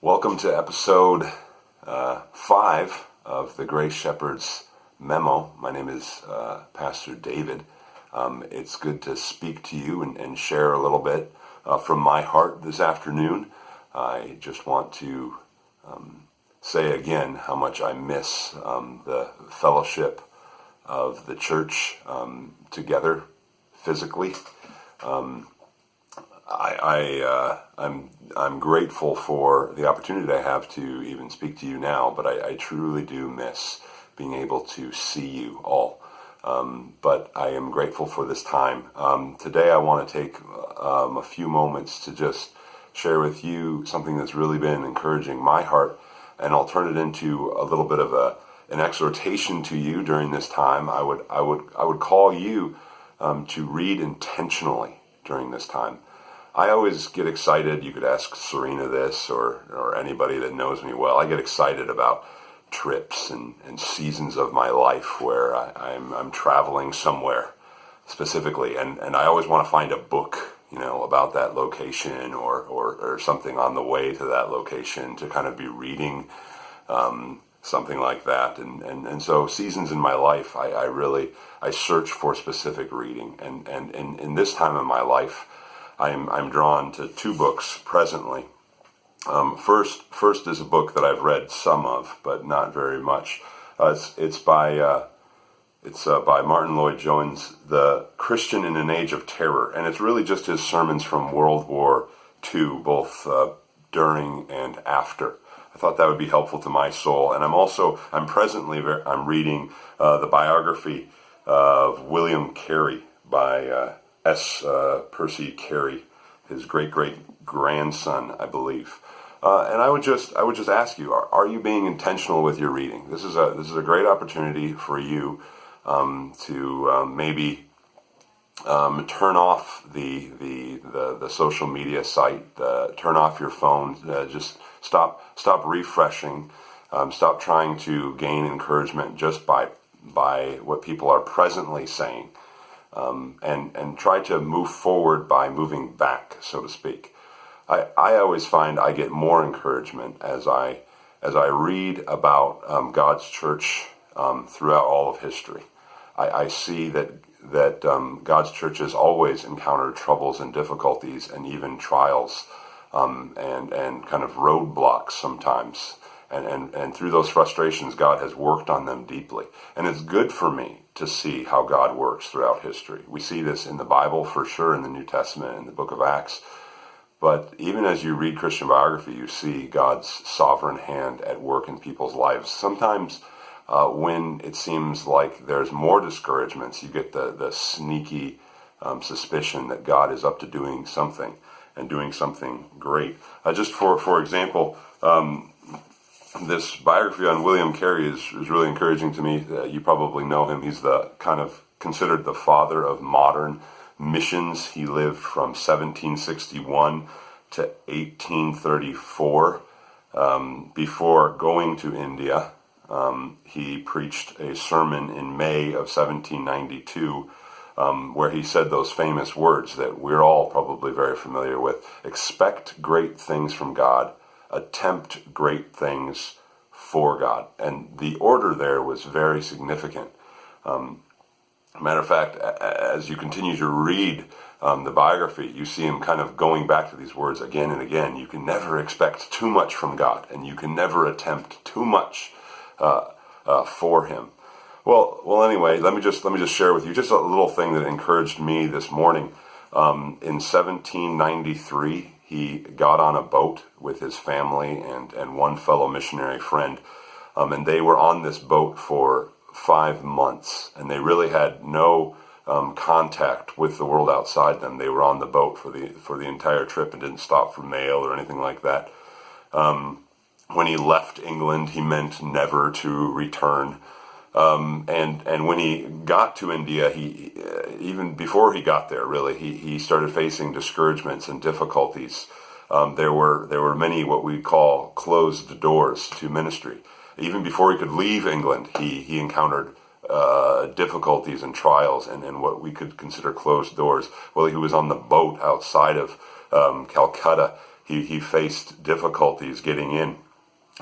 Welcome to episode 5 of the Grace Shepherd's Memo. My name is Pastor David. It's good to speak to you and share a little bit from my heart this afternoon. I just want to say again how much I miss the fellowship of the church together physically. I'm grateful for the opportunity I have to even speak to you now, but I truly do miss being able to see you all. But I am grateful for this time. Today I want to take a few moments to just share with you something that's really been encouraging my heart, and I'll turn it into a little bit of an exhortation to you during this time. I would call you to read intentionally during this time. I always get excited. You could ask Serena this or anybody that knows me well. I get excited about trips and seasons of my life where I'm traveling somewhere specifically, and I always want to find a book, about that location or something on the way to that location to kind of be reading, something like that. And so seasons in my life, I search for specific reading, and in this time of my life, I'm drawn to two books presently. First is a book that I've read some of, but not very much. It's by Martin Lloyd-Jones, The Christian in an Age of Terror, and it's really just his sermons from World War II, both during and after. I thought that would be helpful to my soul, and I'm reading the biography of William Carey by S. Percy Carey, his great-great-grandson, I believe. And I would just ask you: Are you being intentional with your reading? This is a great opportunity for you to maybe turn off the social media site, turn off your phone, just stop refreshing, stop trying to gain encouragement just by what people are presently saying. And try to move forward by moving back, so to speak. I always find I get more encouragement as I read about God's church throughout all of history. I see that God's church has always encountered troubles and difficulties and even trials and kind of roadblocks sometimes. And through those frustrations, God has worked on them deeply. And it's good for me to see how God works throughout history. We see this in the Bible for sure, in the New Testament, in the book of Acts. But even as you read Christian biography, you see God's sovereign hand at work in people's lives. Sometimes when it seems like there's more discouragements, you get the sneaky suspicion that God is up to doing something and doing something great. Just for example, this biography on William Carey is really encouraging to me. You probably know him. He's the kind of considered the father of modern missions. He lived from 1761 to 1834. Before going to India, he preached a sermon in May of 1792 where he said those famous words that we're all probably very familiar with: expect great things from God, attempt great things for God. And the order there was very significant. Matter of fact, as you continue to read the biography, you see him kind of going back to these words again and again. You can never expect too much from God, and you can never attempt too much for Him. Well. Anyway, let me just share with you just a little thing that encouraged me this morning. In 1793, he got on a boat with his family and one fellow missionary friend, and they were on this boat for 5 months, and they really had no contact with the world outside them. They were on the boat for the entire trip and didn't stop for mail or anything like that. When he left England, he meant never to return. And when he got to India, he even before he got there, really, he started facing discouragements and difficulties. There were many what we call closed doors to ministry. Even before he could leave England, he encountered difficulties and trials and what we could consider closed doors. Well, he was on the boat outside of Calcutta. He faced difficulties getting in.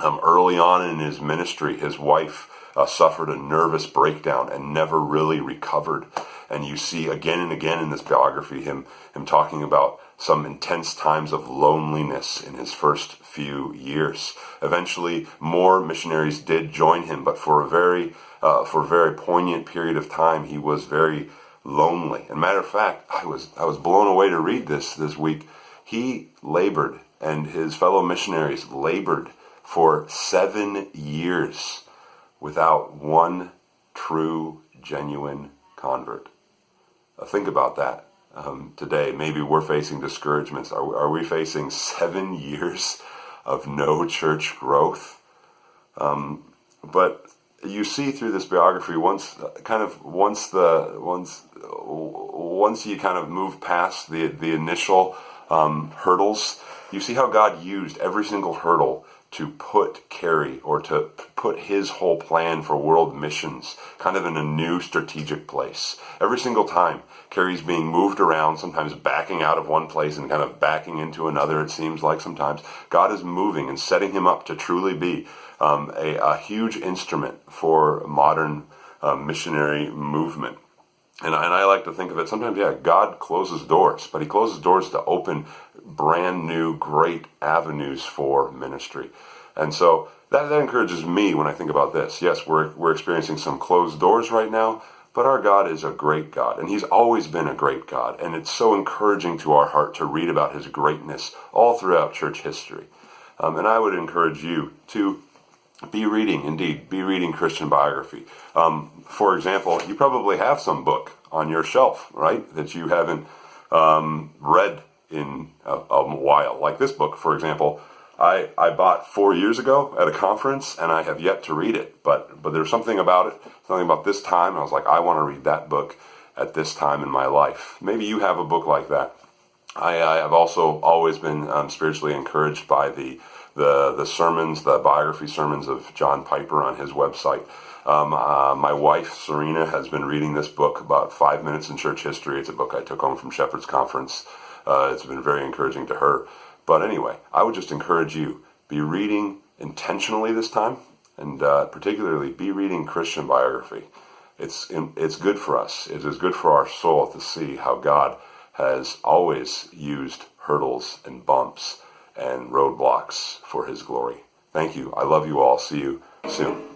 Early on in his ministry, his wife suffered a nervous breakdown and never really recovered. And you see again and again in this biography him talking about some intense times of loneliness in his first few years. Eventually, more missionaries did join him, but for a very poignant period of time, he was very lonely. And matter of fact, I was blown away to read this week. He labored, and his fellow missionaries labored for 7 years without one true, genuine convert. Think about that. Today, maybe we're facing discouragements. Are we facing 7 years of no church growth? But you see through this biography, once you kind of move past the initial hurdles, you see how God used every single hurdle to put Carey, or to put his whole plan for world missions kind of in a new strategic place. Every single time, Carey's being moved around, sometimes backing out of one place and kind of backing into another, it seems like sometimes. God is moving and setting him up to truly be a huge instrument for modern missionary movement. And I like to think of it, sometimes, God closes doors, but he closes doors to open brand new, great avenues for ministry. And so that encourages me when I think about this. Yes, we're experiencing some closed doors right now, but our God is a great God, and he's always been a great God. And it's so encouraging to our heart to read about his greatness all throughout church history. And I would encourage you to be reading Christian biography. For example, you probably have some book on your shelf, right, that you haven't read in a while. Like this book, for example, I bought 4 years ago at a conference, and I have yet to read it. But there's something about it, something about this time. I was like, I want to read that book at this time in my life. Maybe you have a book like that. I have also always been spiritually encouraged by the sermons, the biography sermons of John Piper on his website. My wife, Serena, has been reading this book, About 5 Minutes in Church History. It's a book I took home from Shepherd's Conference. It's been very encouraging to her. But anyway, I would just encourage you, be reading intentionally this time, and particularly be reading Christian biography. It's good for us. It is good for our soul to see how God has always used hurdles and bumps and roadblocks for his glory. Thank you. I love you all. See you soon.